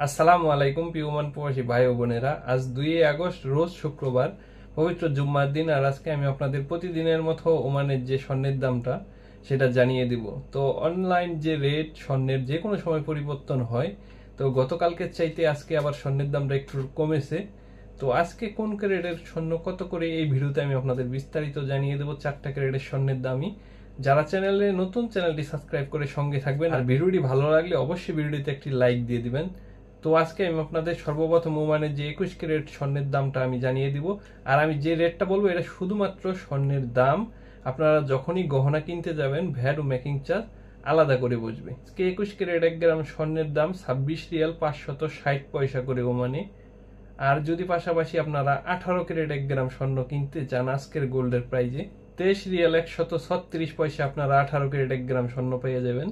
আসসালামু আলাইকুম পিওমান প্রবাসী ভাই ও বোনেরা। আজ 2 আগস্ট রোজ শুক্রবার, পবিত্র জুম্মার দিন। আর আজকে আমি আপনাদের প্রতিদিনের মতো ওমানের যে স্বর্ণের দামটা সেটা জানিয়ে দিব। তো অনলাইন যে রেট স্বর্ণের যে কোনো সময় পরিবর্তন হয়, তো গতকালকের চাইতে আজকে আবার স্বর্ণের দামটা একটু কমেছে। তো আজকে কোন ক্যারেটের স্বর্ণ কত করে এই ভিডিওতে আমি আপনাদের বিস্তারিত জানিয়ে দেবো। 4টা ক্যারেটের স্বর্ণের দামই। যারা চ্যানেলে নতুন, চ্যানেলটি সাবস্ক্রাইব করে সঙ্গে থাকবেন। আর ভিডিওটি ভালো লাগলে অবশ্যই ভিডিওটিতে একটি লাইক দিয়ে দিবেন। তো আজকে আমি আপনাদের সর্বপ্রথম ওমানের যে 21 ক্যারেট স্বর্ণের দামটা আমি জানিয়ে দিব। আর আমি যে রেটটা বলবো এটা শুধুমাত্র স্বর্ণের দাম। আপনারা যখনই গহনা কিনতে যাবেন ভ্যাট ও মেকিং চার্জ আলাদা করে বসবে। 21 ক্যারেট 1 গ্রাম স্বর্ণের দাম 26 রিয়াল 560 পয়সা করে ওমানে। আর যদি পাশাপাশি আপনারা 18 ক্যারেট 1 গ্রাম স্বর্ণ কিনতে চান আজকের গোল্ডের প্রাইজে 23 রিয়াল 136 পয়সা আপনারা 18 ক্যারেট 1 গ্রাম স্বর্ণ পেয়ে যাবেন।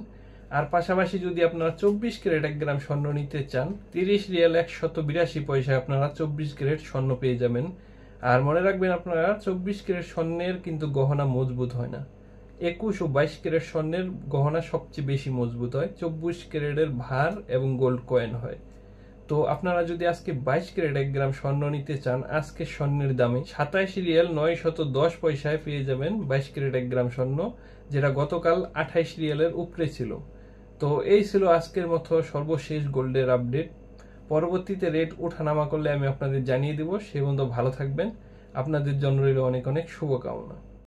আর পাশাপাশি যদি আপনারা 24 ক্যারেট 1 গ্রাম স্বর্ণ নিতে চান 30 রিয়াল 182 পয়সায় আপনারা 24 ক্যারেট স্বর্ণ পেয়ে যাবেন। আর মনে রাখবেন আপনারা 24 ক্যারেট স্বর্ণের কিন্তু গহনা মজবুত হয় না। 21 ও 22 ক্যারেট স্বর্ণের গহনা সবচেয়ে বেশি মজবুত হয়। 24 ক্যারেটের ভার এবং গোল্ড কয়েন হয়। তো আপনারা যদি আজকে 22 ক্যারেট 1 গ্রাম স্বর্ণ নিতে চান আজকে স্বর্ণের দামে 27 রিয়াল 910 পয়সায় পেয়ে যাবেন 22 ক্যারেট 1 গ্রাম স্বর্ণ, যেটা গতকাল 28 রিয়ালের উপরে ছিল। তো এই ছিল আজকের মতো সর্বশেষ গোল্ডের আপডেট। পরবর্তীতে রেট ওঠানামা করলে আমি আপনাদের জানিয়ে দেব। সে পর্যন্ত ভালো থাকবেন। আপনাদের জন্য রইল অনেক অনেক শুভকামনা।